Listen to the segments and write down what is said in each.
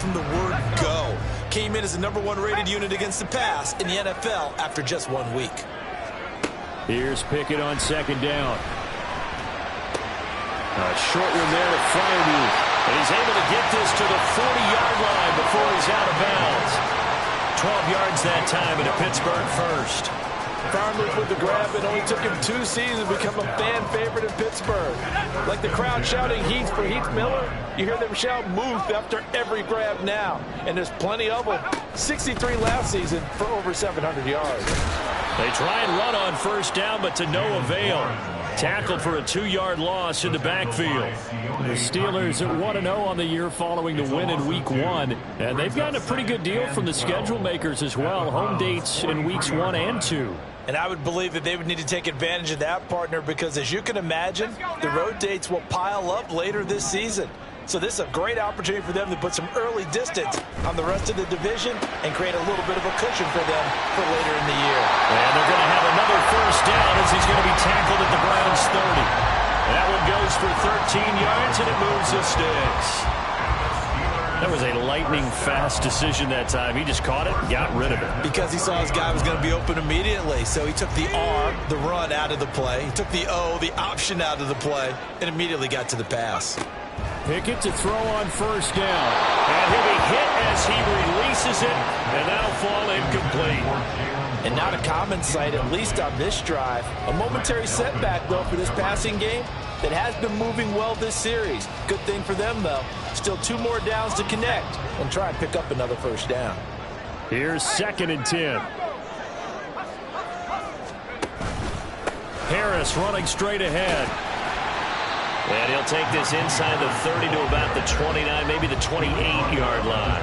from the word go. Came in as the #1 rated unit against the pass in the NFL after just 1 week. Here's Pickett on second down. A short one there to Freiermuth. And he's able to get this to the 40-yard line before he's out of bounds. 12 yards that time and a Pittsburgh first. Freiermuth with the grab. It only took him 2 seasons to become a fan favorite in Pittsburgh. Like the crowd shouting Heath for Heath Miller, you hear them shout Muth after every grab now. And there's plenty of them. 63 last season for over 700 yards. They try and run on first down, but to no avail. Tackled for a 2-yard loss in the backfield. The Steelers are 1-0 on the year following the win in Week 1. And they've gotten a pretty good deal from the schedule makers as well. Home dates in Weeks 1 and 2. And I would believe that they would need to take advantage of that, partner, because as you can imagine, the road dates will pile up later this season. So this is a great opportunity for them to put some early distance on the rest of the division and create a little bit of a cushion for them for later in the year. And they're going to have another first down as he's going to be tackled at the Browns' 30. That one goes for 13 yards, and it moves the sticks. That was a lightning-fast decision that time. He just caught it and got rid of it. Because he saw his guy was going to be open immediately. So he took the R, the run, out of the play. He took the O, the option, out of the play, and immediately got to the pass. Pickett to throw on first down. And he'll be hit as he releases it, and that'll fall incomplete. And not a common sight, at least on this drive. A momentary setback, though, for this passing game that has been moving well this series. Good thing for them, though. Still 2 more downs to connect and try and pick up another first down. Here's 2nd and 10. Harris running straight ahead. And he'll take this inside the 30 to about the 29, maybe the 28-yard line.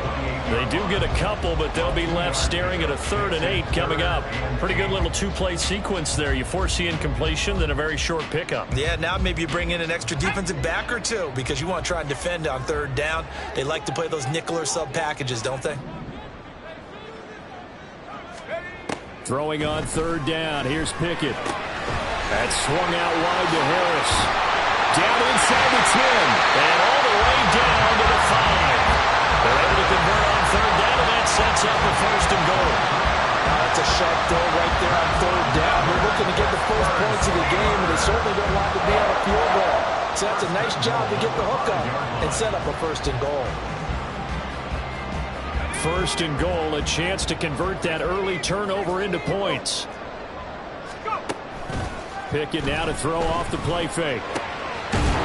They do get a couple, but they'll be left staring at a 3rd and 8 coming up. Pretty good little 2-play sequence there. You force the incompletion, then a very short pickup. Yeah, now maybe you bring in an extra defensive back or 2 because you want to try and defend on 3rd down. They like to play those nickel or sub packages, don't they? Throwing on 3rd down. Here's Pickett. That swung out wide to Harris. Down inside the 10, and all the way down to the 5. They're able to convert on 3rd down, and that sets up a 1st and goal. That's a sharp throw right there on 3rd down. They're looking to get the first points of the game, and they certainly don't want to be on a field goal. So that's a nice job to get the hook up and set up a 1st and goal. 1st and goal, a chance to convert that early turnover into points. Pickett now to throw off the play fake.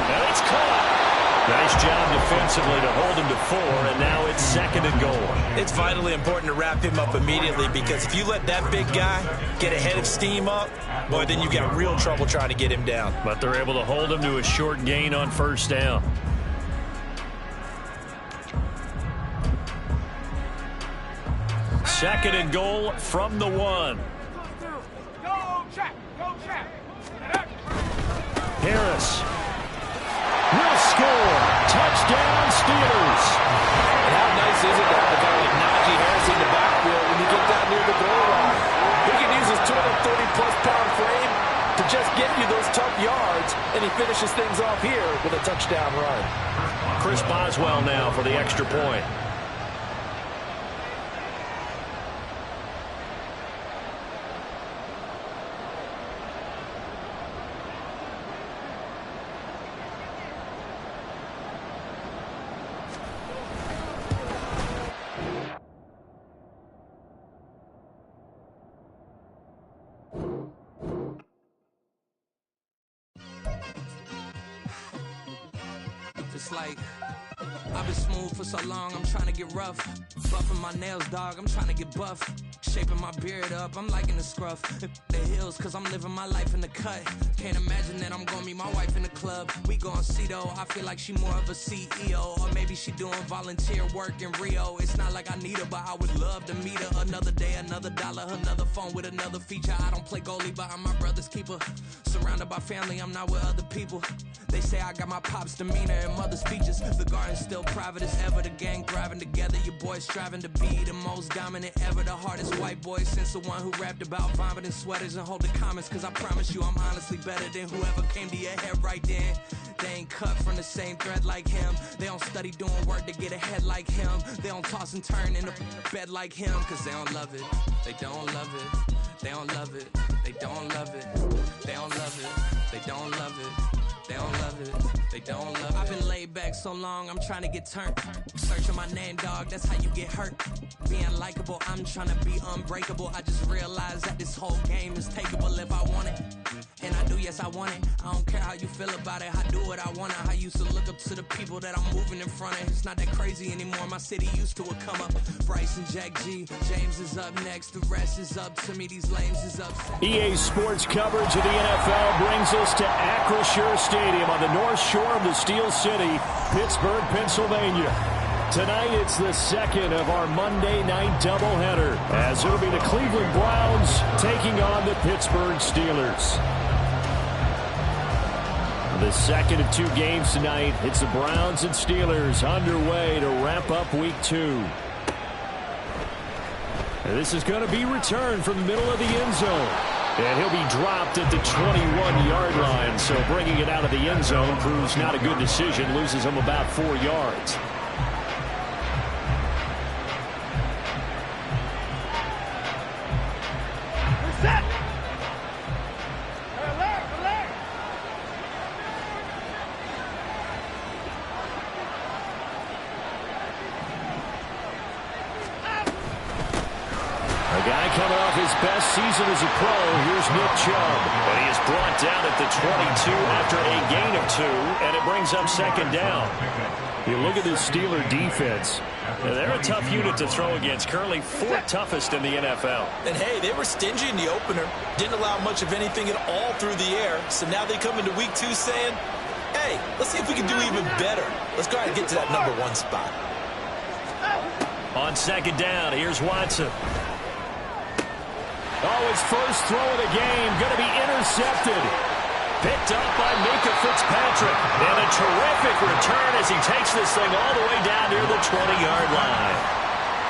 And it's caught. Nice job defensively to hold him to 4, and now it's 2nd and goal. It's vitally important to wrap him up immediately because if you let that big guy get a head of steam up, boy, then you got real trouble trying to get him down. But they're able to hold him to a short gain on 1st down. Second and goal from the 1. Harris will score. Touchdown, Steelers. And how nice is it to have a guy like Najee Harris in the backfield when you get down near the goal line? He can use his 230-plus pound frame to just get you those tough yards, and he finishes things off here with a touchdown run. Chris Boswell now for the extra point. It's like I've been smooth for so long, I'm trying to get rough. Buffing my nails, dog, I'm trying to get buff. Shaping my beard up, I'm liking the scruff. The hills, cause I'm living my life in the cut. Can't imagine that I'm gonna meet my wife in the club. We gon' see though, I feel like she more of a CEO. Or maybe she doing volunteer work in Rio. It's not like I need her, but I would love to meet her. Another day, another dollar, another phone with another feature. I don't play goalie, but I'm my brother's keeper. Surrounded by family, I'm not with other people. They say I got my pop's demeanor and mother's features. The garden's still private as ever. The gang thriving together. Your boys striving to be the most dominant ever. The hardest white boy since the one who rapped about vomiting sweaters and hold the comments. Cause I promise you I'm honestly better than whoever came to your head right then. They ain't cut from the same thread like him. They don't study doing work to get ahead like him. They don't toss and turn in the bed like him. Cause they don't love it. They don't love it. They don't love it. They don't love it. They don't love it. They don't love it. They don't love it. They don't love it. I've been laid back so long, I'm trying to get turned. Searching my name, dog, that's how you get hurt. Being likable, I'm trying to be unbreakable. I just realized that this whole game is takeable if I want it. And I do, yes, I want it. I don't care how you feel about it. I do what I want it. I used to look up to the people that I'm moving in front of. It's not that crazy anymore. My city used to a come up. Bryce and Jack G. James is up next. The rest is up to me. These lames is up. EA Sports coverage of the NFL brings us to Acrisure Stadium on the north shore of the Steel City, Pittsburgh, Pennsylvania. Tonight, it's the second of our Monday night doubleheader, as it'll be the Cleveland Browns taking on the Pittsburgh Steelers. The second of two games tonight. It's the Browns and Steelers underway to wrap up week 2. And this is going to be returned from the middle of the end zone. And he'll be dropped at the 21-yard line. So bringing it out of the end zone proves not a good decision. Loses him about 4 yards. Best season as a pro. Here's Nick Chubb. And he is brought down at the 22 after a gain of 2, and it brings up second down. You look at this Steeler defense. They're a tough unit to throw against. Currently 4th toughest in the NFL. And hey, they were stingy in the opener. Didn't allow much of anything at all through the air. So now they come into week 2 saying, hey, let's see if we can do even better. Let's go ahead and get to that number 1 spot. On second down, here's Watson. Oh, his first throw of the game going to be intercepted. Picked up by Minka Fitzpatrick. And a terrific return as he takes this thing all the way down near the 20-yard line.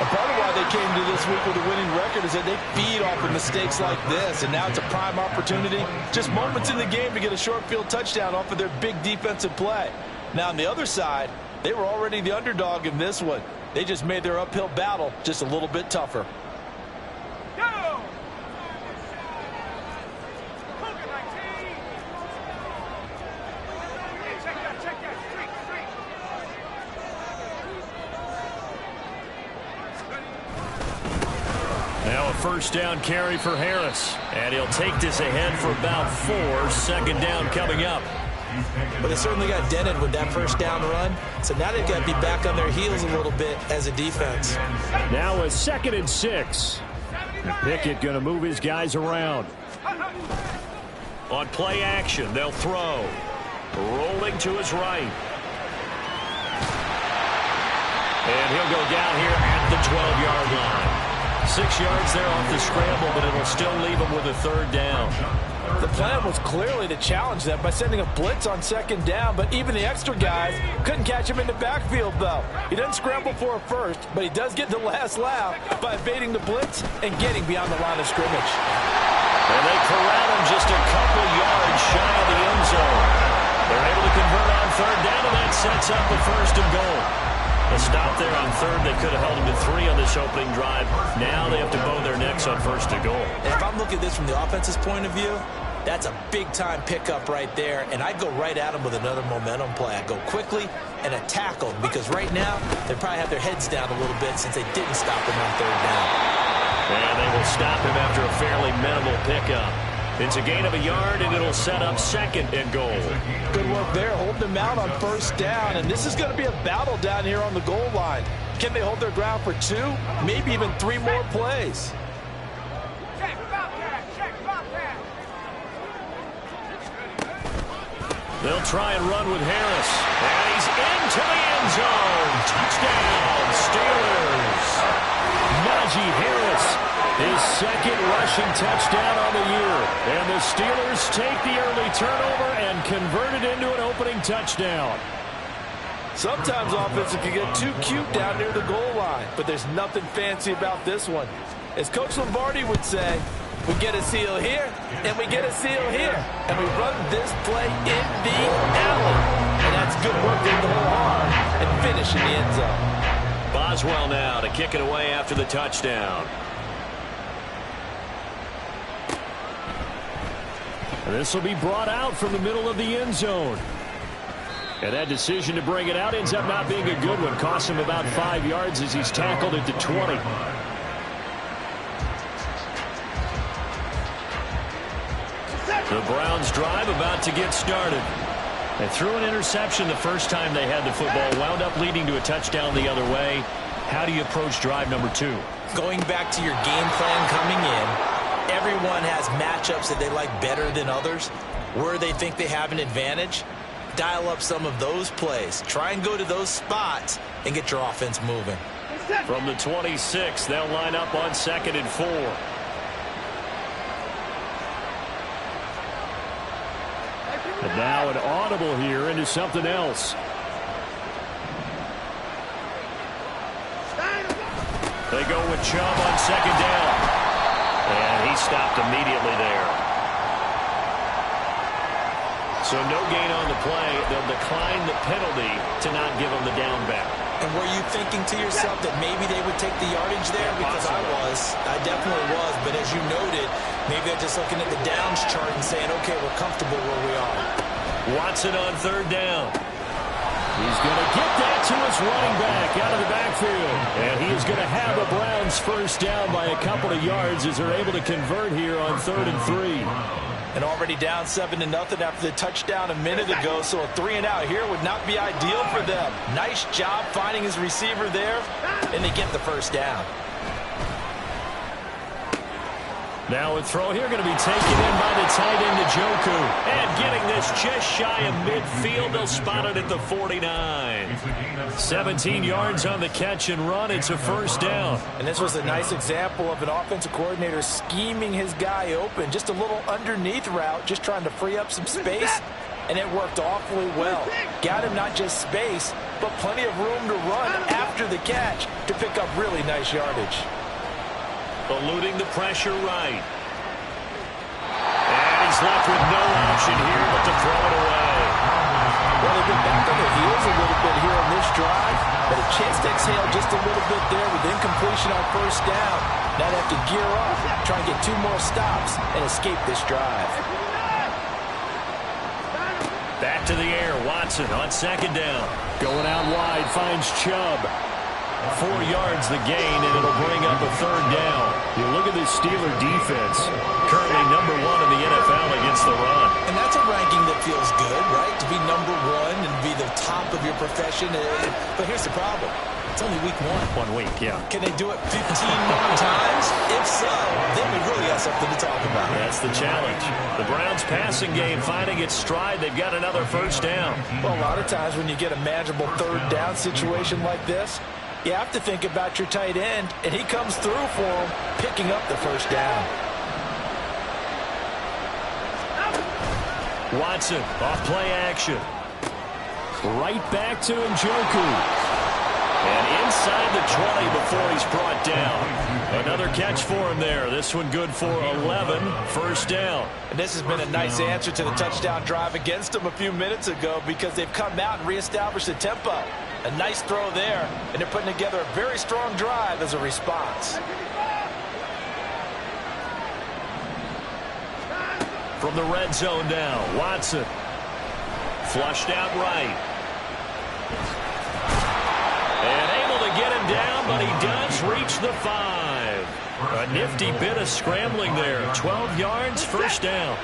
A part of why they came to this week with a winning record is that they feed off of mistakes like this. And now it's a prime opportunity. Just moments in the game to get a short field touchdown off of their big defensive play. Now on the other side, they were already the underdog in this one. They just made their uphill battle just a little bit tougher. Now a first down carry for Harris. And he'll take this ahead for about 4. Second down coming up. But they certainly got dented with that first down run. So now they've got to be back on their heels a little bit as a defense. Now a 2nd and 6. And Pickett going to move his guys around. On play action, they'll throw. Rolling to his right. And he'll go down here at the 12-yard line. 6 yards there off the scramble, but it'll still leave him with a 3rd down. The plan was clearly to challenge them by sending a blitz on second down, but even the extra guys couldn't catch him in the backfield, though. He doesn't scramble for a first, but he does get the last laugh by evading the blitz and getting beyond the line of scrimmage. And they corral him just a couple yards shy of the end zone. They're able to convert on 3rd down, and that sets up the 1st and goal. A stop there on 3rd. They could have held him to 3 on this opening drive. Now they have to bow their necks on 1st and goal. And if I'm looking at this from the offense's point of view, that's a big-time pickup right there, and I'd go right at him with another momentum play. I'd go quickly and attack them, because right now they probably have their heads down a little bit since they didn't stop him on 3rd down. And they will stop him after a fairly minimal pickup. It's a gain of a yard, and it'll set up 2nd and goal. Good work there, holding them out on 1st down, and this is going to be a battle down here on the goal line. Can they hold their ground for 2, maybe even 3 more plays? They'll try and run with Harris. And he's into the end zone. Touchdown, Steelers. Najee Harris, his 2nd rushing touchdown on the year. And the Steelers take the early turnover and convert it into an opening touchdown. Sometimes offenses can get too cute down near the goal line, but there's nothing fancy about this one. As Coach Lombardi would say, we get a seal here, and we get a seal here, and we run this play in the alley. And that's good work getting the whole hard and finish in the end zone. Boswell now to kick it away after the touchdown. And this will be brought out from the middle of the end zone. And that decision to bring it out ends up not being a good one. Costs him about 5 yards as he's tackled at the 20. The Browns drive about to get started. They threw an interception the first time they had the football, wound up leading to a touchdown the other way. How do you approach drive number 2? Going back to your game plan coming in, everyone has matchups that they like better than others. Where they think they have an advantage, dial up some of those plays. Try and go to those spots and get your offense moving. From the 26, they'll line up on 2nd and 4. And now an audible here into something else. They go with Chubb on 2nd down. And he stopped immediately there. So no gain on the play. They'll decline the penalty to not give them the down back. And were you thinking to yourself that maybe they would take the yardage there? Because I definitely was. But as you noted, maybe they're just looking at the downs chart and saying, okay, we're comfortable where we are. Watson on 3rd down. He's going to get that to his running back out of the backfield. And he is going to have a Browns first down by a couple of yards as they're able to convert here on 3rd and 3. And already down 7-0 after the touchdown a minute ago, so a 3-and-out here would not be ideal for them. Nice job finding his receiver there, and they get the first down. Now a throw here going to be taken in by the tight end Njoku. And getting this just shy of midfield. They'll spot it at the 49. 17 yards on the catch and run. It's a first down. And this was a nice example of an offensive coordinator scheming his guy open. Just a little underneath route, just trying to free up some space. And it worked awfully well. Got him not just space, but plenty of room to run after the catch to pick up really nice yardage. Eluding the pressure right. And he's left with no option here but to throw it away. Well, they've been back on their heels a little bit here on this drive, but a chance to exhale just a little bit there with incompletion on first down. Now they have to gear up, try and get 2 more stops and escape this drive. Back to the air. Watson on 2nd down. Going out wide, finds Chubb. 4 yards the gain, and it'll bring up a 3rd down. You look at this Steeler defense, currently number 1 in the NFL against the run. And that's a ranking that feels good, right? To be number 1 and be the top of your profession. But here's the problem. It's only week 1. 1 week, yeah. Can they do it 15 more times? If so, then we really have something to talk about. That's the challenge. The Browns passing game finding its stride. They've got another first down. Well, a lot of times when you get a manageable 3rd down situation like this, you have to think about your tight end, and he comes through for him, picking up the first down. Watson, off play action. Right back to Njoku. And inside the 20 before he's brought down. Another catch for him there. This one good for 11. First down. And this has been a nice answer to the touchdown drive against them a few minutes ago because they've come out and reestablished the tempo. A nice throw there, and they're putting together a very strong drive as a response. From the red zone now, Watson. Flushed out right. And able to get him down, but he does reach the 5. A nifty bit of scrambling there. 12 yards, first down.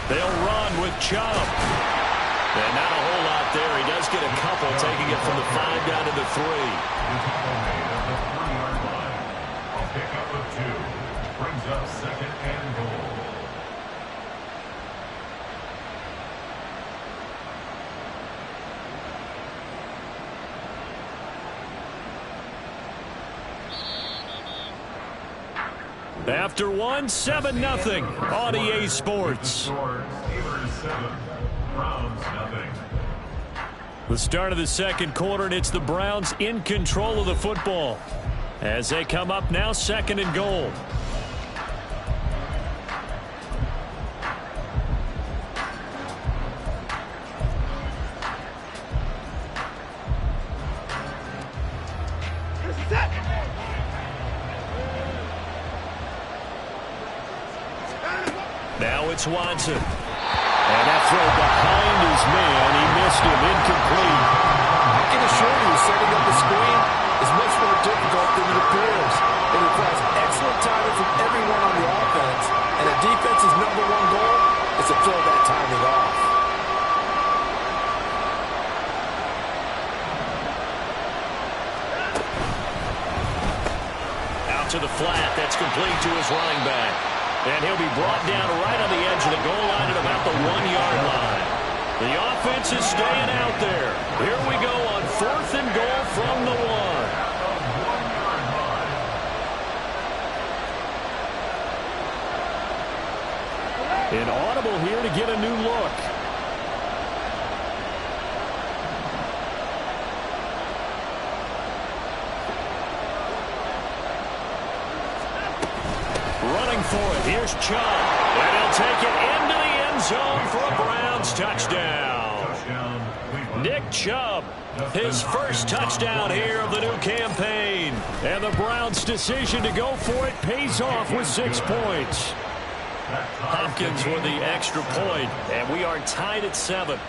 They'll run with Chubb. And not a whole lot there. He does get a couple, taking it from the 5 down to the 3. A pickup of 2 brings up 2nd and goal. After one, 7-0 on EA Sports. Steelers 7, Browns nothing. The start of the second quarter, and it's the Browns in control of the football as they come up now, 2nd and goal. Now it's Watson. And that throw behind his man, he missed him, incomplete. I can assure you, setting up a screen is much more difficult than it appears. It requires excellent timing from everyone on the offense, and a defense's #1 goal is to throw that timing off. Out to the flat, that's complete to his running back. And he'll be brought down right on the edge of the goal line at about the 1-yard line. The offense is staying out there. Here we go on 4th and goal from the 1. An audible here to get a new look. Running for it. Here's Chubb. And he'll take it into the end zone for a Browns touchdown. Nick Chubb, his first touchdown here of the new campaign. And the Browns' decision to go for it pays off with 6 points. Hopkins with the extra point, and we are tied at 7.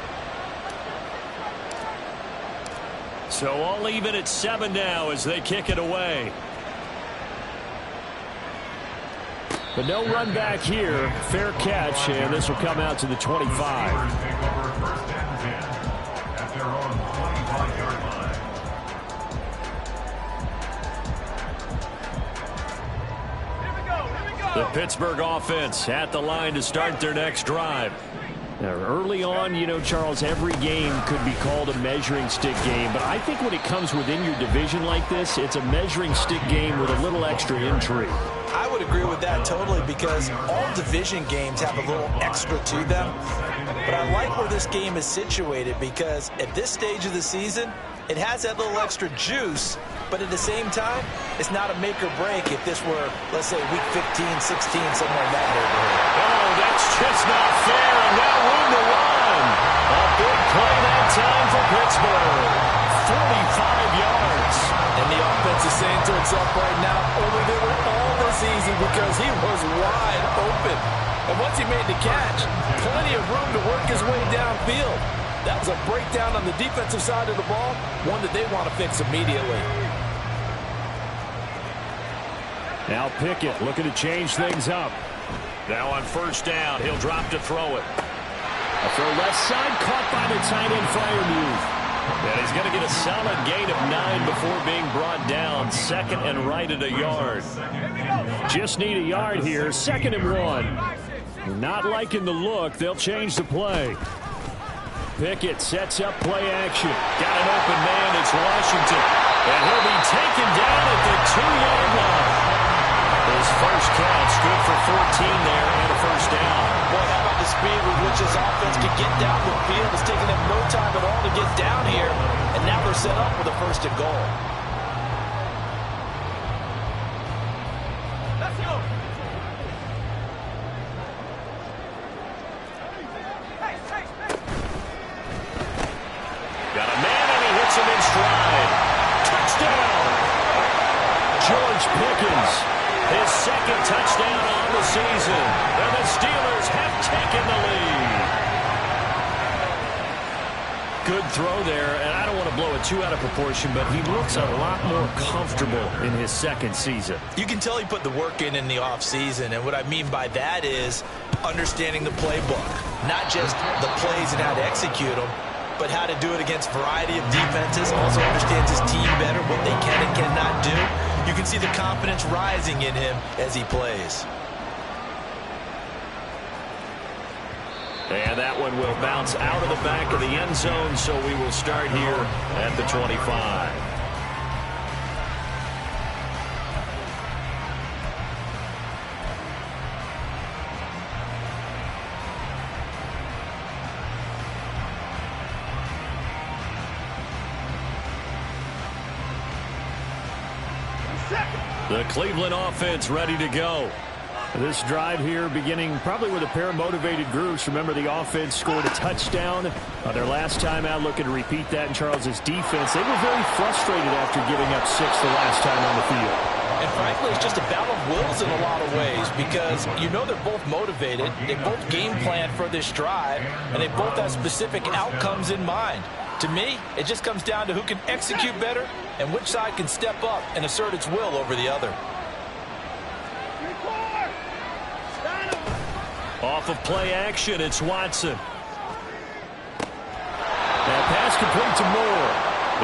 So all even at 7 now as they kick it away. But no run back here. Fair catch, and this will come out to the 25. Steelers take over 1st and 10 at their own 25-yard line. The Pittsburgh offense at the line to start their next drive. Now, early on, you know, Charles, every game could be called a measuring stick game. But I think when it comes within your division like this, it's a measuring stick game with a little extra intrigue. I would agree with that totally because all division games have a little extra to them. But I like where this game is situated because at this stage of the season, it has that little extra juice. But at the same time, it's not a make or break if this were, let's say, week 15, 16, somewhere in that neighborhood. Oh, that's just not fair, and now room to run. A big play that time for Pittsburgh. 45 yards. And the offense is saying to itself right now, only they were all this easy because he was wide open. And once he made the catch, plenty of room to work his way downfield. That was a breakdown on the defensive side of the ball, one that they want to fix immediately. Now Pickett looking to change things up. Now on 1st down, he'll drop to throw it. A throw left side, caught by the tight end Freiermuth. And he's going to get a solid gain of 9 before being brought down. 2nd and right at a yard. Just need a yard here. 2nd and 1. Not liking the look. They'll change the play. Pickett sets up play action. Got an open man. It's Washington. And he'll be taken down at the 2-yard line. His first catch, good for 14 there and a 1st down. Boy, how about the speed with which his offense could get down the field? It's taken them no time at all to get down here. And now they're set up with a 1st and goal. Let's go. Got a man and he hits him in stride. Touchdown! George Pickens, his 2nd touchdown on the season. And the Steelers have taken the lead. Good throw there, and I don't want to blow it too out of proportion, but he looks a lot more comfortable in his 2nd season. You can tell he put the work in the offseason, and what I mean by that is understanding the playbook. Not just the plays and how to execute them, but how to do it against a variety of defenses. Also understands his team better, what they can and cannot do. You can see the confidence rising in him as he plays. And that one will bounce out of the back of the end zone, so we will start here at the 25. The Cleveland offense ready to go. This drive here beginning probably with a pair of motivated groups. Remember, the offense scored a touchdown their last time out. Looking to repeat that in Charles's defense. They were very frustrated after giving up 6 the last time on the field. And frankly, it's just a battle of wills in a lot of ways because you know they're both motivated. They both game plan for this drive, and they both have specific outcomes in mind. To me, it just comes down to who can execute better and which side can step up and assert its will over the other. Off of play action, it's Watson. That pass complete to Moore.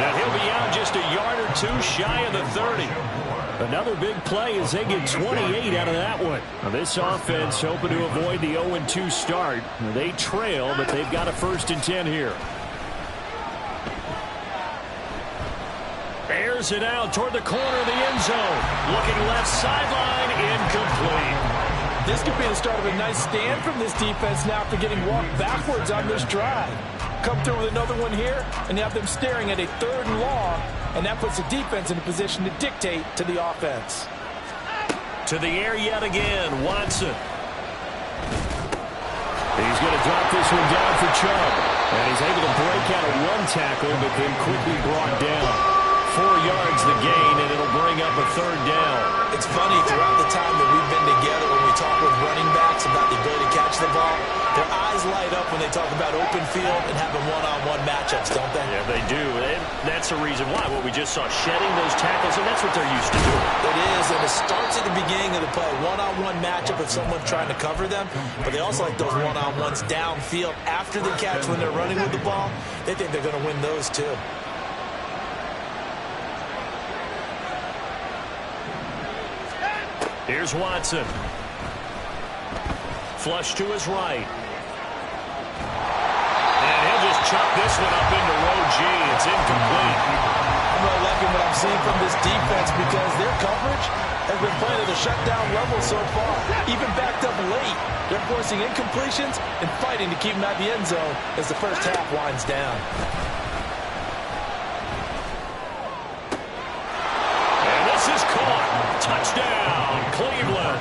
And he'll be out just a yard or two shy of the 30. Another big play as they get 28 out of that one. Now this offense hoping to avoid the 0-2 start. They trail, but they've got a 1st and 10 here. Airs it out toward the corner of the end zone. Looking left sideline, incomplete. This could be the start of a nice stand from this defense now after getting walked backwards on this drive. Come through with another one here, and you have them staring at a 3rd and long, and that puts the defense in a position to dictate to the offense. To the air yet again, Watson. He's going to drop this one down for Chubb. And he's able to break out of 1 tackle, but then quickly brought down. 4 yards the gain, and it'll bring up a 3rd down. It's funny, throughout the time that we've been together, when we talk with running backs about the ability to catch the ball, their eyes light up when they talk about open field and having one-on-one matchups, don't they? Yeah, they do. And that's the reason why. What we just saw, shedding those tackles, and that's what they're used to doing. It is, and it starts at the beginning of the play. One-on-one matchup with someone trying to cover them, but they also like those one-on-ones downfield after the catch when they're running with the ball. They think they're going to win those too. Here's Watson. Flush to his right. And he'll just chuck this one up into row G. It's incomplete. I'm really liking what I'm seeing from this defense because their coverage has been playing at a shutdown level so far. Even backed up late, they're forcing incompletions and fighting to keep them out of the end zone as the first half winds down. And this is caught. Touchdown, Cleveland.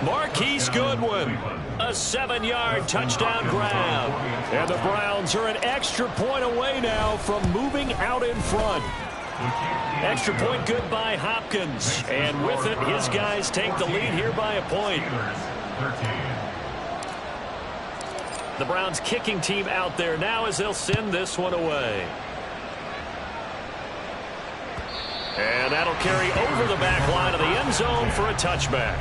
Marquise Goodwin, a 7-yard touchdown grab. And the Browns are an extra point away now from moving out in front. Extra point good by Hopkins. And with it, his guys take the lead here by a point. The Browns kicking team out there now as they'll send this one away. And that'll carry over the back line of the end zone for a touchback.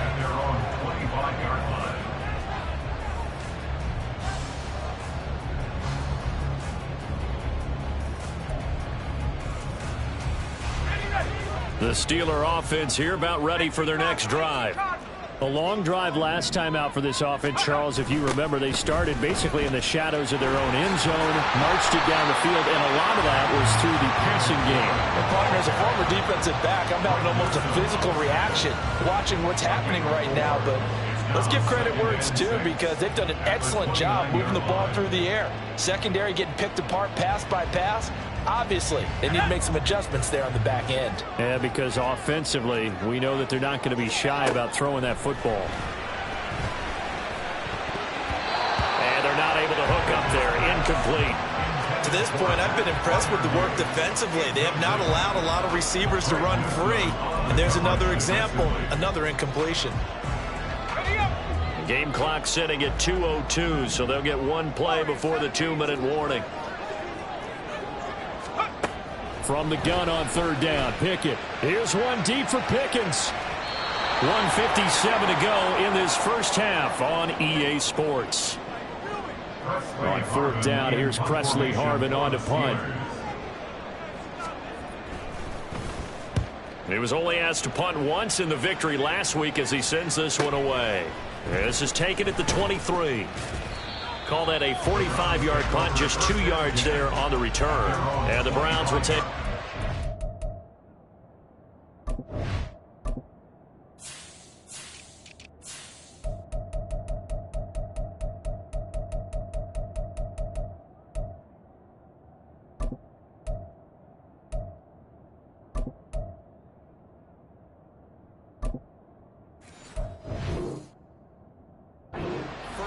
The Steeler offense here about ready for their next drive. A long drive last time out for this offense, Charles. If you remember, they started basically in the shadows of their own end zone, marched it down the field, and a lot of that was through the passing game. And partner, as a former defensive back, I'm having almost a physical reaction watching what's happening right now. But let's give credit where it's due because they've done an excellent job moving the ball through the air. Secondary getting picked apart pass by pass. Obviously, they need to make some adjustments there on the back end. Yeah, because offensively, we know that they're not going to be shy about throwing that football. And they're not able to hook up there. Incomplete. To this point, I've been impressed with the work defensively. They have not allowed a lot of receivers to run free. And there's another example, another incompletion. Game clock sitting at 2:02, so they'll get one play before the 2-minute warning. From the gun on 3rd down, Pickett. Here's one deep for Pickens. 1:57 to go in this first half on EA Sports. On 4th down, here's Presley Harvin on to punt. He was only asked to punt once in the victory last week as he sends this one away. This is taken at the 23. Call that a 45-yard punt, just 2 yards there on the return. And the Browns will take...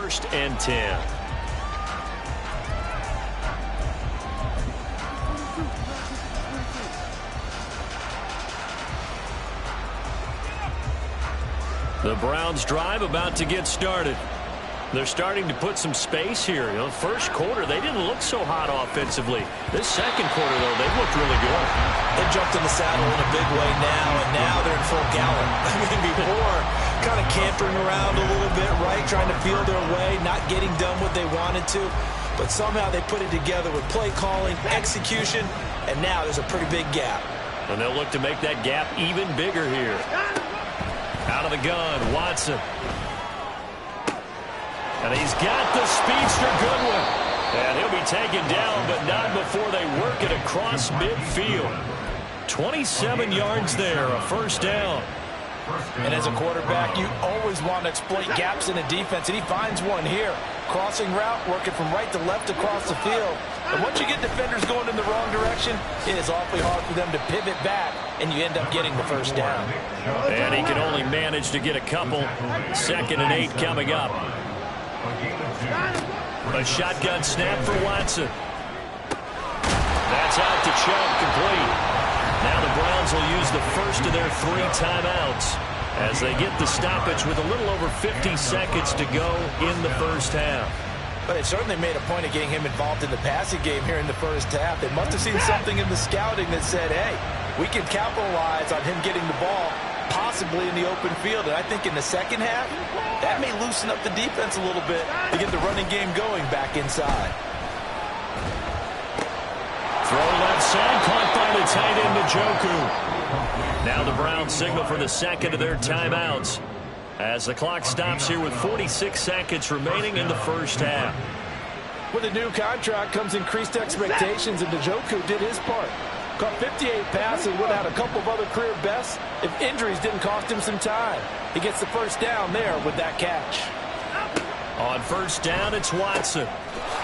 1st and 10. The Browns drive about to get started. They're starting to put some space here. You know, first quarter, they didn't look so hot offensively. This second quarter, though, they've looked really good. They jumped in the saddle in a big way now, and now they're in full gallop. I mean, before, kind of cantering around a little bit, right, trying to feel their way, not getting done what they wanted to. But somehow they put it together with play calling, execution, and now there's a pretty big gap. And they'll look to make that gap even bigger here. Out of the gun, Watson. And he's got the speedster Goodwin. And he'll be taken down, but not before they work it across midfield. 27 yards there, a first down. And as a quarterback, you always want to exploit gaps in a defense, and he finds one here. Crossing route, working from right to left across the field. And once you get defenders going in the wrong direction, it is awfully hard for them to pivot back, and you end up getting the first down. And he can only manage to get a couple. 2nd and 8 coming up. A shotgun snap for Watson. That's out to Chubb, complete. Now the Browns will use the first of their 3 timeouts as they get the stoppage with a little over 50 seconds to go in the first half. But they certainly made a point of getting him involved in the passing game here in the first half. They must have seen something in the scouting that said, hey, we can capitalize on him getting the ball possibly in the open field. And I think in the second half, that may loosen up the defense a little bit to get the running game going back inside. Throw left side, caught by the tight end Njoku. Now the Browns signal for the second of their timeouts as the clock stops here with 46 seconds remaining in the first half. With a new contract comes increased expectations, and Njoku did his part. Caught 58 passes, would have had a couple of other career bests if injuries didn't cost him some time. He gets the first down there with that catch. On first down, it's Watson.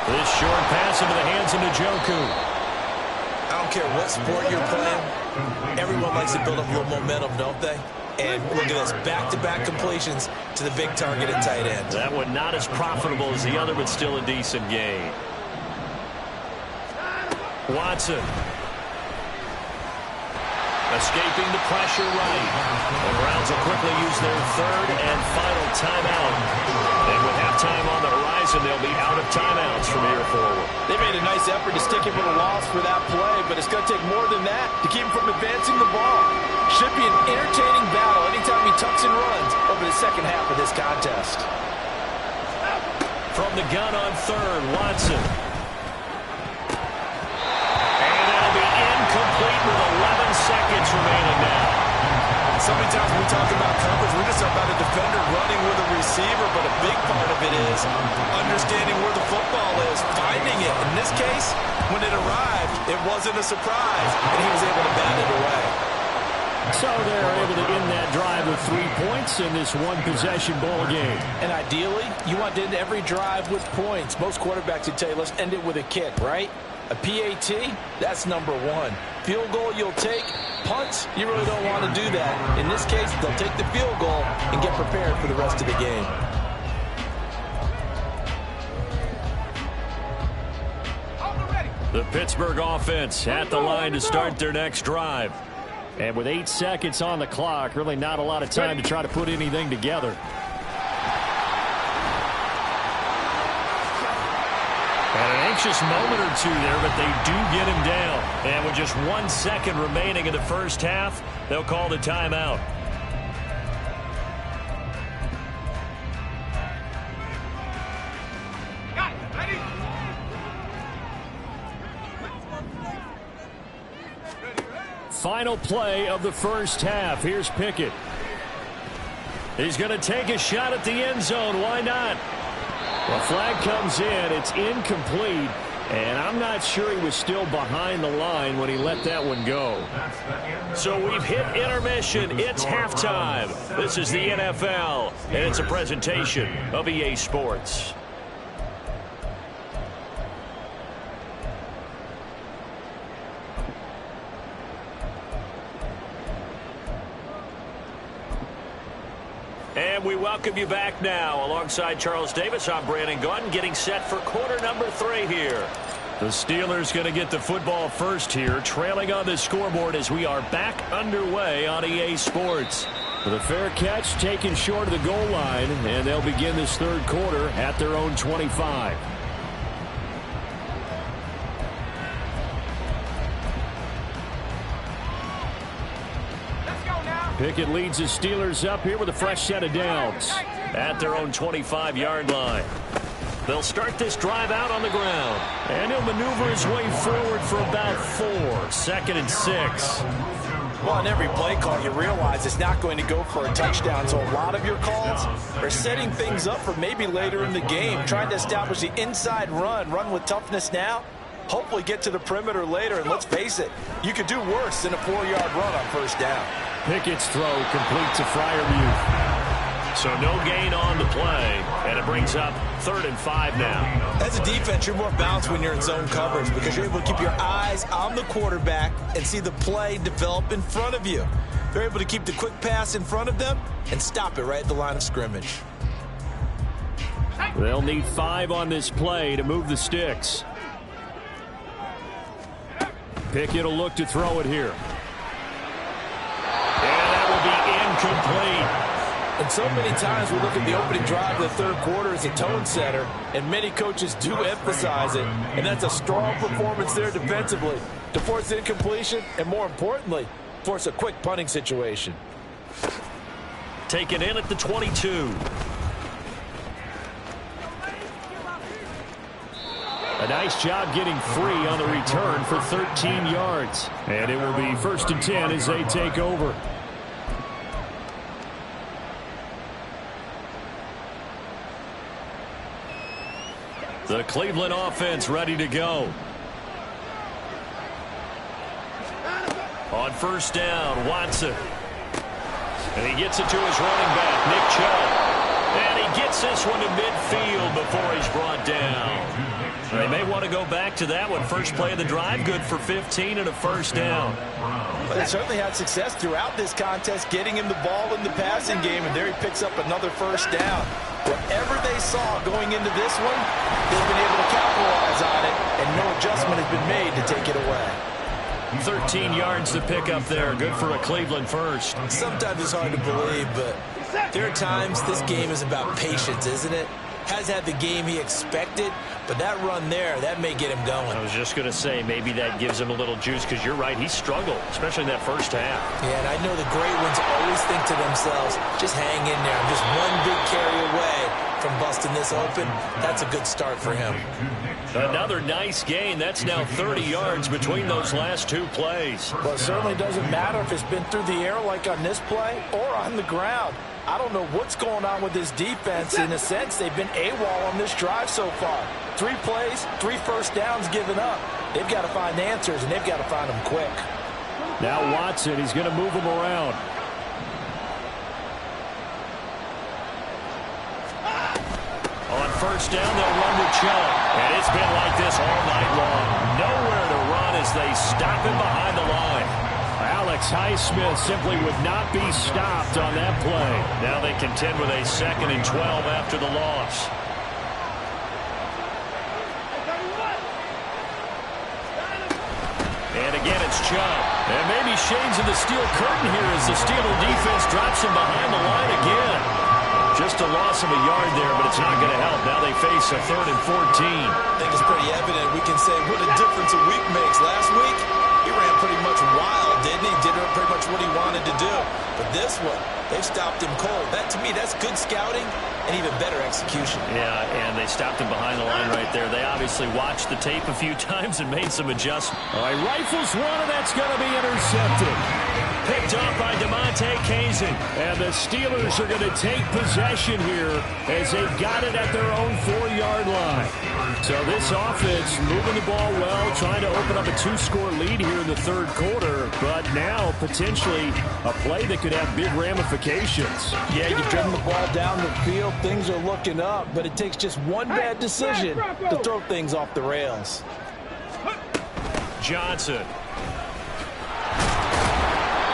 This short pass into the hands of Njoku. I don't care what sport you're playing. Everyone likes to build up a little momentum, don't they? And look at this, back-to-back completions to the big target at tight end. That one not as profitable as the other, but still a decent gain. Watson. Escaping the pressure right. The Browns will quickly use their 3rd and final timeout. And with halftime on the horizon, they'll be out of timeouts from here forward. They made a nice effort to stick him with a loss for that play, but it's going to take more than that to keep him from advancing the ball. Should be an entertaining battle anytime he tucks and runs over the second half of this contest. From the gun on 3rd, Watson. And that'll be incomplete with 11 seconds remaining now. So many times when we talk about coverage, we're just about a defender running with a receiver, but a big part of it is understanding where the football is, finding it. In this case, when it arrived, it wasn't a surprise, and he was able to bat it away. So they're able to end that drive with 3 points in this one-possession ball game. And ideally, you want to end every drive with points. Most quarterbacks would tell you, let's end it with a kick, right? A PAT, that's number 1. Field goal you'll take. Punts, you really don't want to do that. In this case, they'll take the field goal and get prepared for the rest of the game. The Pittsburgh offense at the line to start their next drive. And with 8 seconds on the clock, really not a lot of time to try to put anything together. And an anxious moment or two there, but they do get him down. And with just 1 second remaining in the first half, they'll call the timeout. Final play of the first half. Here's Pickett. He's going to take a shot at the end zone. Why not? The flag comes in. It's incomplete. And I'm not sure he was still behind the line when he let that one go. So we've hit intermission. It's halftime. This is the NFL, and it's a presentation of EA Sports. And we welcome you back now. Alongside Charles Davis, I'm Brandon Gaudin, getting set for quarter number 3 here. The Steelers going to get the football first here, trailing on the scoreboard as we are back underway on EA Sports. With a fair catch taken short of the goal line, and they'll begin this third quarter at their own 25. Pickett leads the Steelers up here with a fresh set of downs at their own 25-yard line. They'll start this drive out on the ground, and he'll maneuver his way forward for about 4. 2nd and 6. Well, on every play call, you realize it's not going to go for a touchdown, so a lot of your calls are setting things up for maybe later in the game, trying to establish the inside run with toughness now, hopefully get to the perimeter later, and let's face it, you could do worse than a 4-yard run on first down. Pickett's throw complete to Freiermuth. So no gain on the play, and it brings up 3rd and 5 now. As a defense, you're more balanced when you're in zone coverage because you're able to keep your eyes on the quarterback and see the play develop in front of you. They're able to keep the quick pass in front of them and stop it right at the line of scrimmage. They'll need 5 on this play to move the sticks. Pickett will look to throw it here. And that will be incomplete. And so many times we look at the opening drive of the third quarter as a tone setter, and many coaches do emphasize it, and that's a strong performance there defensively to force incompletion and, more importantly, force a quick punting situation. Taken in at the 22. A nice job getting free on the return for 13 yards. And it will be 1st and 10 as they take over. The Cleveland offense ready to go. On first down, Watson. And he gets it to his running back, Nick Chubb. And he gets this one to midfield before he's brought down. They may want to go back to that one. First play of the drive, good for 15 and a first down. Well, they certainly had success throughout this contest, getting him the ball in the passing game, and there he picks up another first down. Whatever they saw going into this one, they've been able to capitalize on it, and no adjustment has been made to take it away. 13 yards to pick up there. Good for a Cleveland first. Sometimes it's hard to believe, but there are times this game is about patience, isn't it? Has had the game he expected, but that run there, that may get him going. I was just going to say, maybe that gives him a little juice, because you're right, he struggled, especially in that first half. Yeah, and I know the great ones always think to themselves, just hang in there. I'm just one big carry away from busting this open. That's a good start for him. Another nice gain. That's now 30 yards between those last 2 plays. Well, it certainly doesn't matter if it's been through the air like on this play or on the ground. I don't know what's going on with this defense. In a sense, they've been AWOL on this drive so far. 3 plays, 3 first downs given up. They've got to find answers, and they've got to find them quick. Now Watson, he's going to move him around. On first down, they'll run with Chubb. And it's been like this all night long. Nowhere to run as they stop him behind the line. Alex Highsmith simply would not be stopped on that play. Now they contend with a 2nd and 12 after the loss. And again, it's Chubb. And maybe shades of the steel curtain here as the Steeler defense drops him behind the line again. Just a loss of a yard there, but it's not going to help. Now they face a 3rd and 14. I think it's pretty evident. We can say what a difference a week makes. Last week, he ran pretty much wild, didn't he? Did pretty much what he wanted to do. But this one, they've stopped him cold. That, to me, that's good scouting and even better execution. Yeah, and they stopped him behind the line right there. They obviously watched the tape a few times and made some adjustments. All right, rifles one, and that's going to be intercepted. Picked off by DeMonte Kazin. And the Steelers are going to take possession here as they've got it at their own 4-yard line. So this offense moving the ball well, trying to open up a 2-score lead here in the third quarter, but now potentially a play that could have big ramifications. Yeah, you've driven the ball down the field. Things are looking up, but it takes just one bad decision to throw things off the rails. Johnson.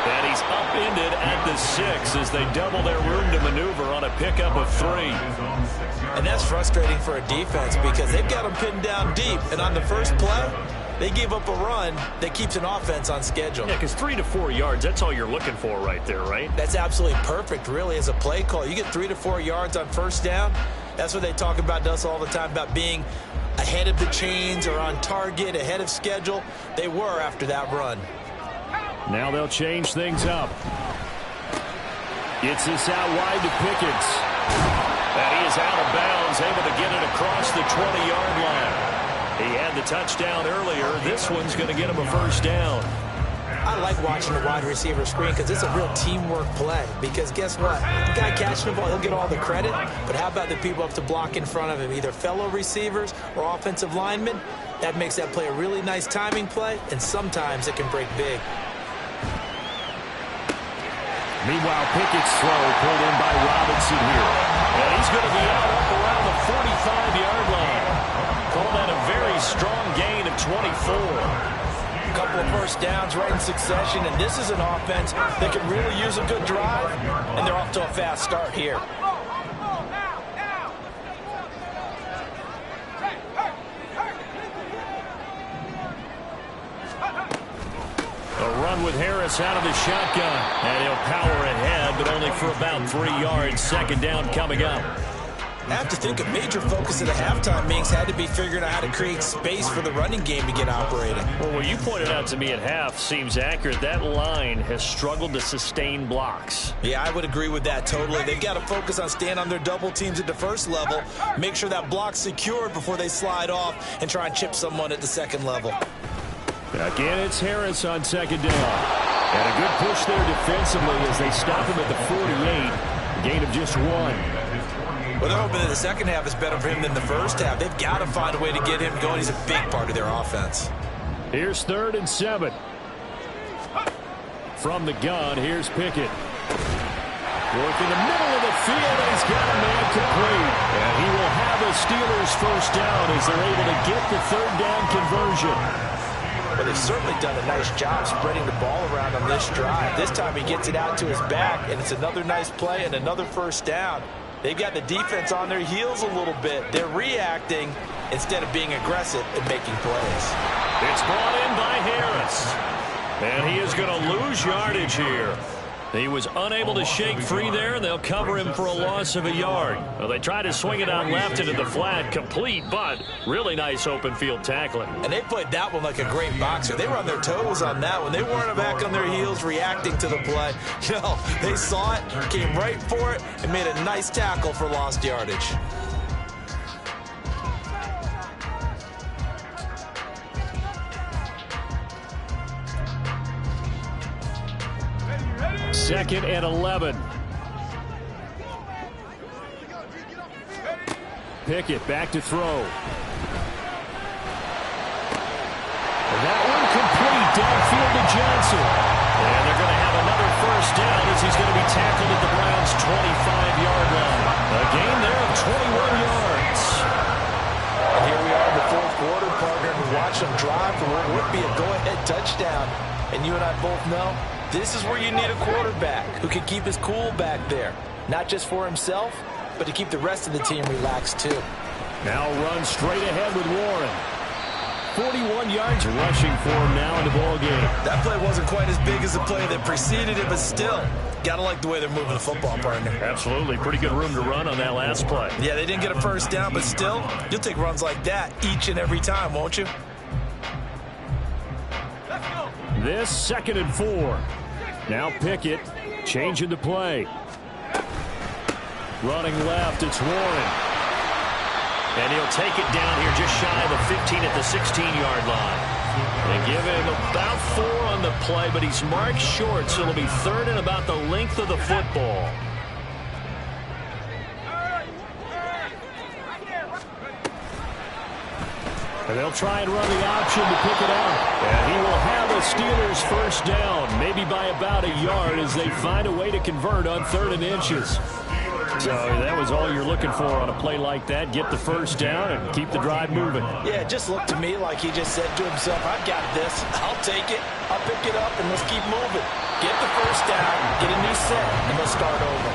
And he he's upended at the 6 as they double their room to maneuver on a pickup of 3. And that's frustrating for a defense because they've got them pinned down deep. And on the first play, they gave up a run that keeps an offense on schedule. Yeah, because 3 to 4 yards, that's all you're looking for right there, right? That's absolutely perfect, really, as a play call. You get 3 to 4 yards on first down. That's what they talk about to us all the time, about being ahead of the chains or on target, ahead of schedule. They were after that run. Now they'll change things up. Gets this out wide to Pickens. And he is out of bounds, able to get it across the 20-yard line. He had the touchdown earlier. This one's going to get him a first down. I like watching the wide receiver screen because it's a real teamwork play. Because guess what? The guy catching the ball, he'll get all the credit. But how about the people up to block in front of him, either fellow receivers or offensive linemen? That makes that play a really nice timing play, and sometimes it can break big. Meanwhile, Pickett's throw pulled in by Robinson here. And he's going to be out up around the 45-yard line. Call that a very strong gain of 24. A couple of first downs right in succession, and this is an offense that can really use a good drive, and they're off to a fast start here. A run with Harris out of the shotgun, and he'll power ahead, but only for about 3 yards. Second down coming up. I have to think a major focus of the halftime meetings had to be figuring out how to create space for the running game to get operating. Well, what you pointed out to me at half seems accurate. That line has struggled to sustain blocks. Yeah, I would agree with that totally. They've got to focus on staying on their double teams at the first level, make sure that block's secured before they slide off and try and chip someone at the second level. Again, it's Harris on second down. And a good push there defensively as they stop him at the 48. A gain of just 1. Well, they're hoping that the second half is better for him than the first half. They've got to find a way to get him going. He's a big part of their offense. Here's 3rd and 7. From the gun, here's Pickett. Work in the middle of the field, and he's got a man complete. And he will have a Steelers first down as they're able to get the 3rd down conversion. Well, they've certainly done a nice job spreading the ball around on this drive. This time he gets it out to his back, and it's another nice play and another first down. They've got the defense on their heels a little bit. They're reacting instead of being aggressive and making plays. It's brought in by Harris. And he is going to lose yardage here. He was unable to shake free there, and they'll cover him for a loss of a yard. Well, they tried to swing it out left into the flat, complete, but really nice open field tackling. And they played that one like a great boxer. They were on their toes on that one. They weren't back on their heels reacting to the play. No, they saw it, came right for it, and made a nice tackle for lost yardage. Second and 11. Pickett back to throw. And that one complete downfield to Johnson. And they're going to have another first down as he's going to be tackled at the Browns' 25-yard line. A gain there of 21 yards. And here we are in the fourth quarter, partner, and watch them drive for what would be a go-ahead touchdown. And you and I both know this is where you need a quarterback who can keep his cool back there. Not just for himself, but to keep the rest of the team relaxed too. Now run straight ahead with Warren. 41 yards rushing for him now in the ball game. That play wasn't quite as big as the play that preceded it, but still, gotta like the way they're moving the football, partner. Absolutely. Pretty good room to run on that last play. Yeah, they didn't get a first down, but still, you'll take runs like that each and every time, won't you? This 2nd and 4. Now Pickett changing the play. Running left, it's Warren. And he'll take it down here just shy of the 15 at the 16-yard line. They give him about 4 on the play, but he's marked short, so it'll be 3rd and about the length of the football. And they'll try and run the option to pick it out. And he will have a Steelers first down, maybe by about a yard as they find a way to convert on 3rd and inches. So that was all you're looking for on a play like that. Get the first down and keep the drive moving. Yeah, it just looked to me like he just said to himself, I've got this. I'll take it. I'll pick it up, and let's keep moving. Get the first down, get a new set, and let's start over.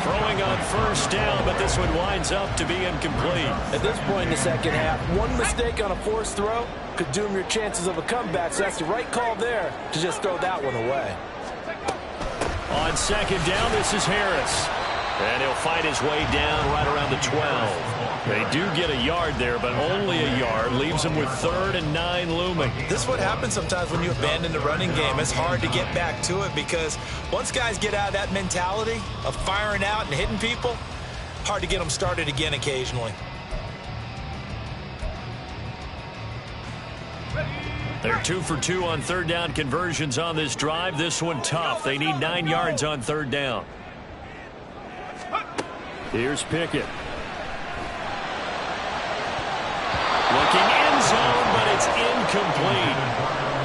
Throwing on first down, but this one winds up to be incomplete. At this point in the second half, one mistake on a forced throw could doom your chances of a comeback, so that's the right call there to just throw that one away. On second down, this is Harris. And he'll fight his way down right around the 12. They do get a yard there, but only a yard. Leaves them with 3rd and 9 looming. This is what happens sometimes when you abandon the running game. It's hard to get back to it because once guys get out of that mentality of firing out and hitting people, hard to get them started again occasionally. They're 2 for 2 on 3rd down conversions on this drive. This one tough. They need 9 yards on 3rd down. Here's Pickett. Looking end zone, but it's incomplete.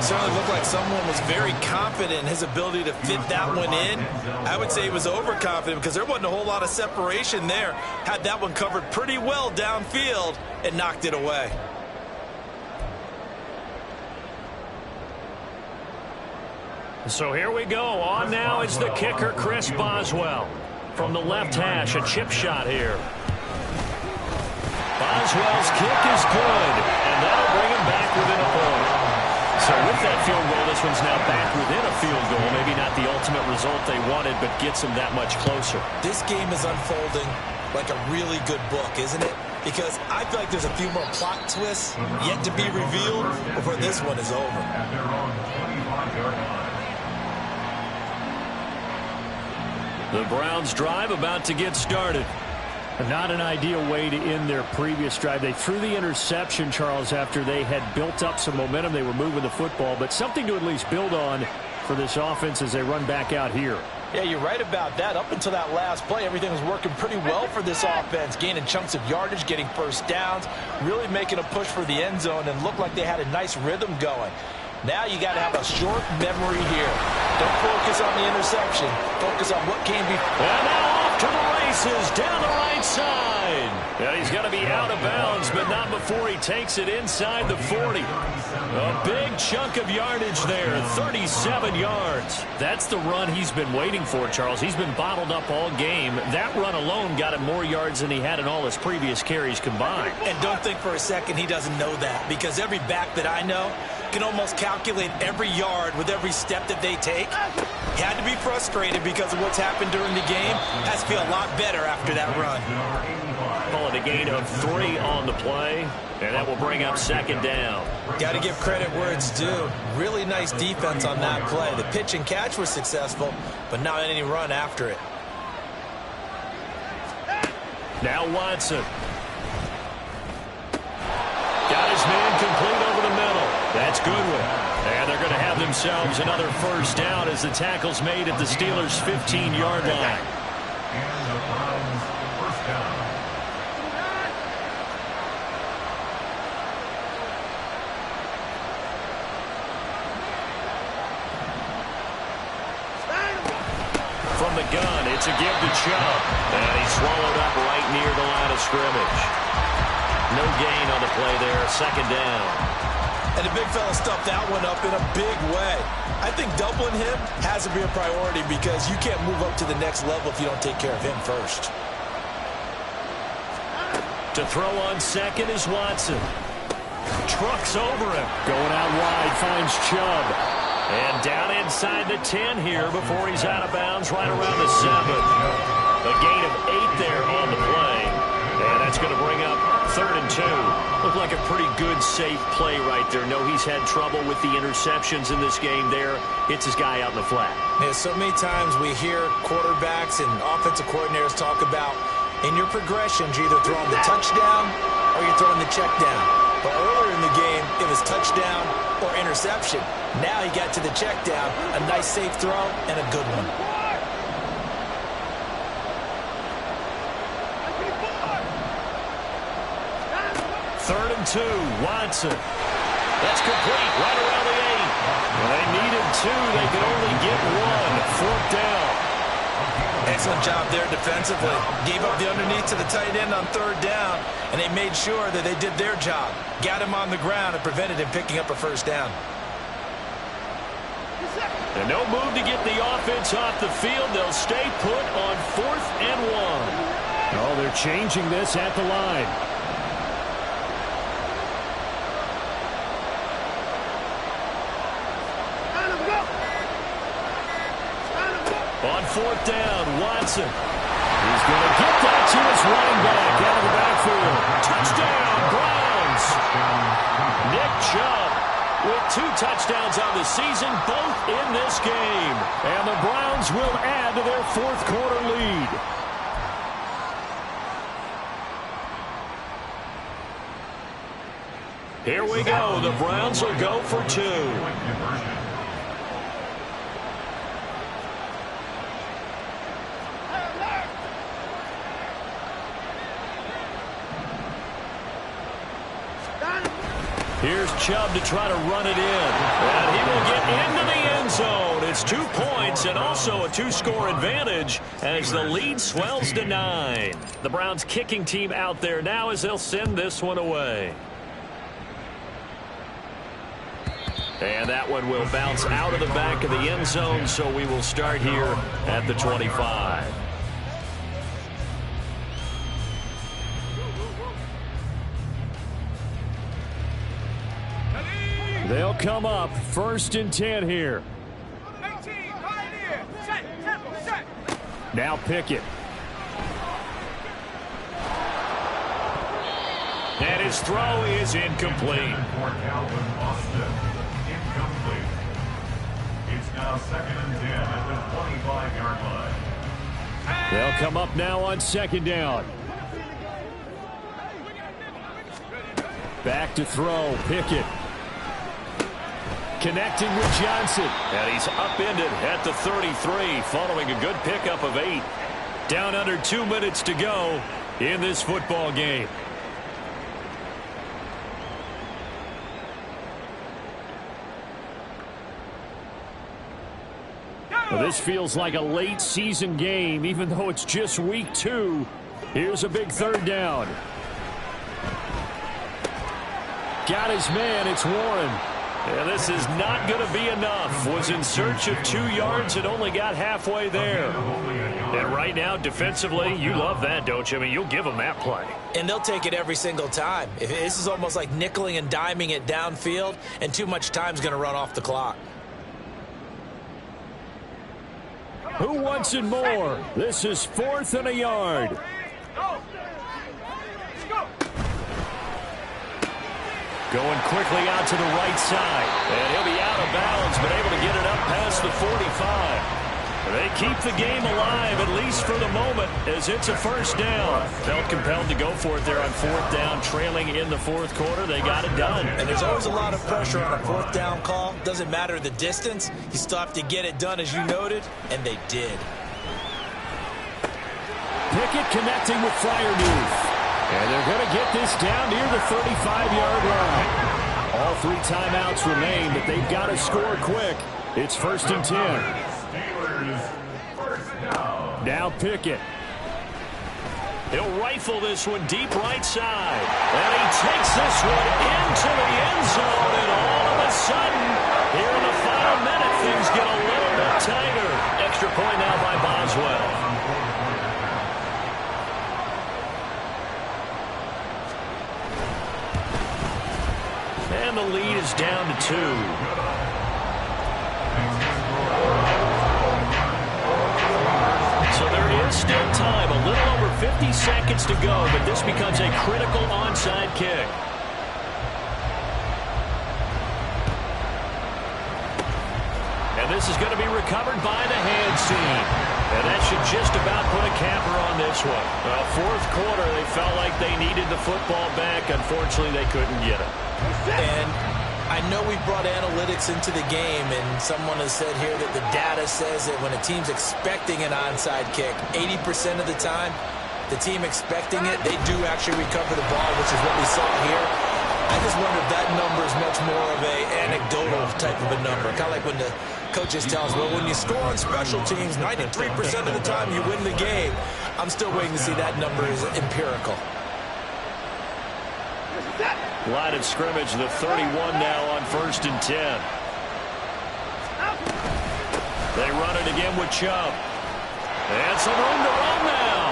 Certainly looked like someone was very confident in his ability to fit that one in. I would say he was overconfident because there wasn't a whole lot of separation there. Had that one covered pretty well downfield and knocked it away. So here we go. On now is the kicker, Chris Boswell. From the left hash, a chip shot here. Boswell's kick is good, and that'll bring him back within a point. So with that field goal, this one's now back within a field goal. Maybe not the ultimate result they wanted, but gets them that much closer. This game is unfolding like a really good book, isn't it? Because I feel like there's a few more plot twists yet to be revealed before this one is over. At their own 25-yard line. The Browns drive about to get started. Not an ideal way to end their previous drive. They threw the interception, Charles, after they had built up some momentum. They were moving the football, but something to at least build on for this offense as they run back out here. Yeah, you're right about that. Up until that last play, everything was working pretty well for this offense, gaining chunks of yardage, getting first downs, really making a push for the end zone, and looked like they had a nice rhythm going. Now you got to have a short memory here. Don't focus on the interception. Focus on what came before. And now off to the races down the right side. Yeah, he's going to be out of bounds, but not before he takes it inside the 40. A big chunk of yardage there, 37 yards. That's the run he's been waiting for, Charles. He's been bottled up all game. That run alone got him more yards than he had in all his previous carries combined. And don't think for a second he doesn't know that, because every back that I know can almost calculate every yard with every step that they take. He had to be frustrated because of what's happened during the game. Has to feel a lot better after that run. Call it a gain of 3 on the play, and that will bring up second down. Got to give credit where it's due. Really nice defense on that play. The pitch and catch was successful, but not any run after it. Now Watson. Got his man complete over the middle. That's Goodwin. And they're going to have themselves another first down as the tackle's made at the Steelers' 15-yard line. And the Browns first down. From the gun, it's a give to Chubb. And he's swallowed up right near the line of scrimmage. No gain on the play there, second down. And the big fella stuffed that one up in a big way. I think doubling him has to be a priority because you can't move up to the next level if you don't take care of him first. To throw on second is Watson. Trucks over him. Going out wide, finds Chubb. And down inside the 10 here before he's out of bounds right around the 7. A gain of 8 there on the play. And that's going to bring up 3rd and 2. Looked like a pretty good, safe play right there. No, he's had trouble with the interceptions in this game there. Hits his guy out in the flat. Yeah, so many times we hear quarterbacks and offensive coordinators talk about in your progressions, you're either throwing the touchdown or you're throwing the check down. But earlier in the game, it was touchdown or interception. Now he got to the check down, a nice safe throw, and a good one. Third and 2, Watson. That's complete, right around the 8. Well, they needed 2, they could only get 1. 4th down. Excellent job there defensively. Gave up the underneath to the tight end on third down, and they made sure that they did their job. Got him on the ground and prevented him picking up a first down. And no move to get the offense off the field. They'll stay put on 4th and 1. Oh, they're changing this at the line. On 4th down, Watson. He's going to get that to his running back out of the backfield. Touchdown, Browns. Nick Chubb with 2 touchdowns on the season, both in this game. And the Browns will add to their 4th quarter lead. Here we go. The Browns will go for 2. Here's Chubb to try to run it in. And he will get into the end zone. It's 2 points and also a 2-score advantage as the lead swells to 9. The Browns kicking team out there now as they'll send this one away. And that one will bounce out of the back of the end zone, so we will start here at the 25. They'll come up 1st and 10 here. Now Pickett. And his throw is incomplete. It's now 2nd and 10 at the 25-yard line. They'll come up now on 2nd down. Back to throw, Pickett. Connecting with Johnson. And he's upended at the 33 following a good pickup of 8. Down under 2 minutes to go in this football game. Well, this feels like a late season game, even though it's just week 2. Here's a big 3rd down. Got his man, it's Warren. And this is not going to be enough. Was in search of 2 yards and only got halfway there. And right now, defensively, you love that, don't you? I mean, you'll give them that play. And they'll take it every single time. This is almost like nickeling and diming it downfield, and too much time's going to run off the clock. Who wants it more? This is 4th and a yard. Going quickly out to the right side. And he'll be out of bounds, but able to get it up past the 45. They keep the game alive, at least for the moment, as it's a 1st down. Felt compelled to go for it there on 4th down, trailing in the 4th quarter. They got it done. And there's always a lot of pressure on a 4th down call. Doesn't matter the distance. You still have to get it done, as you noted, and they did. Pickett connecting with Freiermuth. And they're going to get this down near the 35-yard line. All 3 timeouts remain, but they've got to score quick. It's 1st and 10. Now Pickett. He'll rifle this one deep right side. And he takes this one into the end zone. And all of a sudden, here in the final minute, things get a little bit tighter. Extra point now by Boswell. And the lead is down to 2. So there is still time, a little over 50 seconds to go, but this becomes a critical onside kick. And this is going to be recovered by the hands team. And that should just about put a capper on this one. Well, 4th quarter, they felt like they needed the football back. Unfortunately, they couldn't get it. And I know we brought analytics into the game, and someone has said here that the data says that when a team's expecting an onside kick, 80% of the time, the team expecting it, they do actually recover the ball, which is what we saw here. I just wonder if that number is much more of a anecdotal type of a number, kind of like when the Coaches tell us, well, when you score on special teams, 93% of the time you win the game. I'm still waiting to see that number is empirical. Line of scrimmage, the 31 now on 1st and 10. They run it again with Chubb. And some room to run now.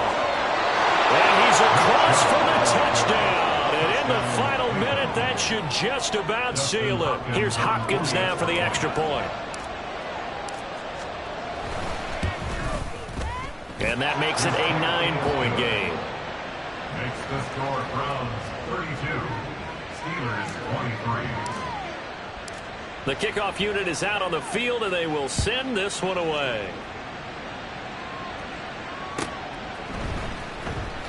And he's across for the touchdown. And in the final minute, that should just about seal it. Here's Hopkins now for the extra point. And that makes it a 9-point game. Makes the score Browns 32, Steelers 23. The kickoff unit is out on the field, and they will send this one away.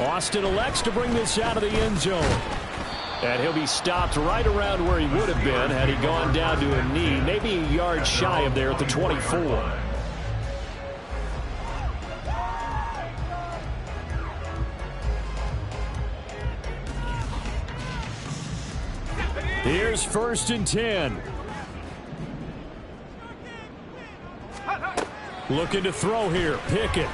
Austin elects to bring this out of the end zone. And he'll be stopped right around where he would have been had he gone down to a knee, maybe a yard shy of there at the 24. Here's 1st and 10. Looking to throw here. Pickett.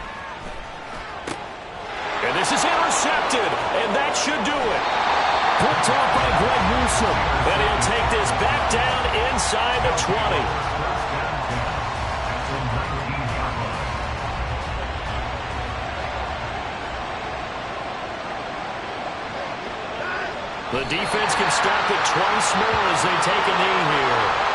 And this is intercepted, and that should do it. Picked off by Greg Newsome. And he'll take this back down inside the 20. The defense can stop it twice more as they take a knee here.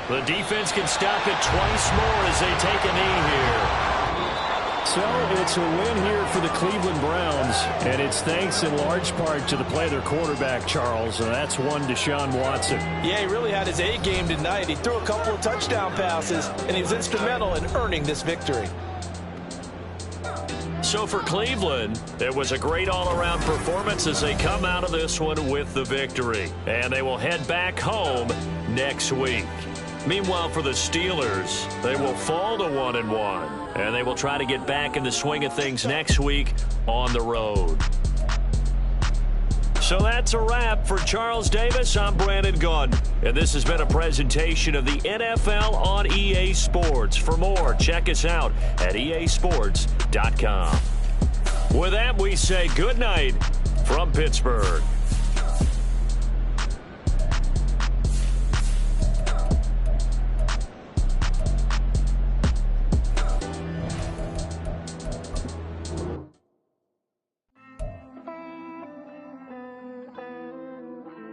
The defense can stop it twice more as they take a knee here. So it's a win here for the Cleveland Browns, and it's thanks in large part to the play of their quarterback, Charles, and that's one Deshaun Watson. Yeah, he really had his A game tonight. He threw a couple of touchdown passes, and he was instrumental in earning this victory. So for Cleveland, it was a great all-around performance as they come out of this one with the victory. And they will head back home next week. Meanwhile, for the Steelers, they will fall to 1-1, and they will try to get back in the swing of things next week on the road. So that's a wrap. For Charles Davis, I'm Brandon Gunn, and this has been a presentation of the NFL on EA Sports. For more, check us out at easports.com. With that, we say good night from Pittsburgh.